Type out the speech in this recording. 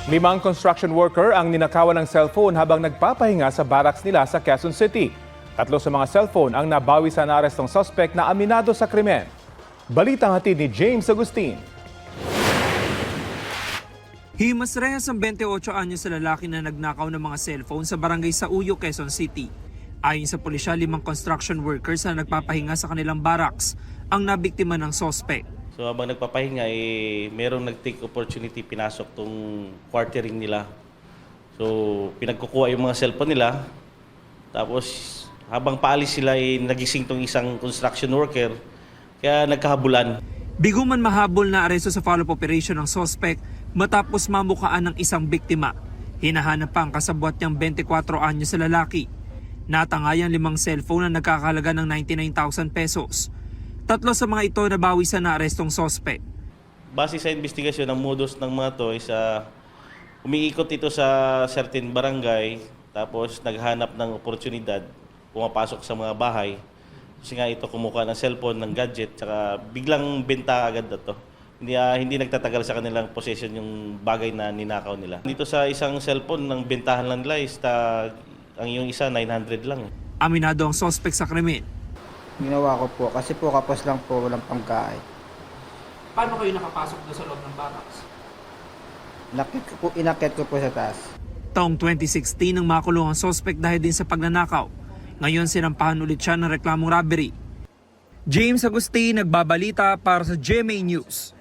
Limang construction worker ang ninakawan ng cellphone habang nagpapahinga sa barracks nila sa Quezon City. 3 sa mga cellphone ang nabawi sa naarestong suspect na aminado sa krimen. Balitang hatid ni James Agustin. Himas rehas ang 28 anyos sa lalaki na nagnakaw ng mga cellphone sa barangay Sauyo, Quezon City. Ayon sa pulisya, 5 construction workers na nagpapahinga sa kanilang barracks ang nabiktima ng suspect. So habang nagpapahinga, merong nag-take opportunity, pinasok tong quartering nila. So pinagkukuha yung mga cellphone nila. Tapos habang paalis sila, nagising tong isang construction worker. Kaya nagkahabulan. Bigo man mahabol na aresto sa follow-up operation ng suspect matapos mamukaan ng isang biktima. Hinahanap pa ang kasabwat niyang 24 anyos sa lalaki. Natangayan 5 cellphone na nagkakahalaga ng 99,000 pesos. 3 sa mga ito nabawi sa naarestong suspect. Base sa investigasyon, ang modus ng mga to is umiikot ito sa certain barangay, tapos naghanap ng oportunidad, pumapasok sa mga bahay. Kasi nga ito kumukuha ng cellphone, ng gadget, saka biglang benta agad na to. Hindi nagtatagal sa kanilang possession yung bagay na ninakaw nila. Dito sa isang cellphone, ng bentahan lang nila is ang yung isa 900 lang. Aminado ang suspect sa krimen. Ginawa ko po kasi po kapos lang po, walang pangkain. Paano kayo nakapasok doon sa loob ng barracks? Inakit ko po sa taas. Taong 2016 nang makulong ang suspect dahil din sa pagnanakaw. Ngayon sinampahan ulit siya ng reklamong robbery. James Agustin, nagbabalita para sa GMA News.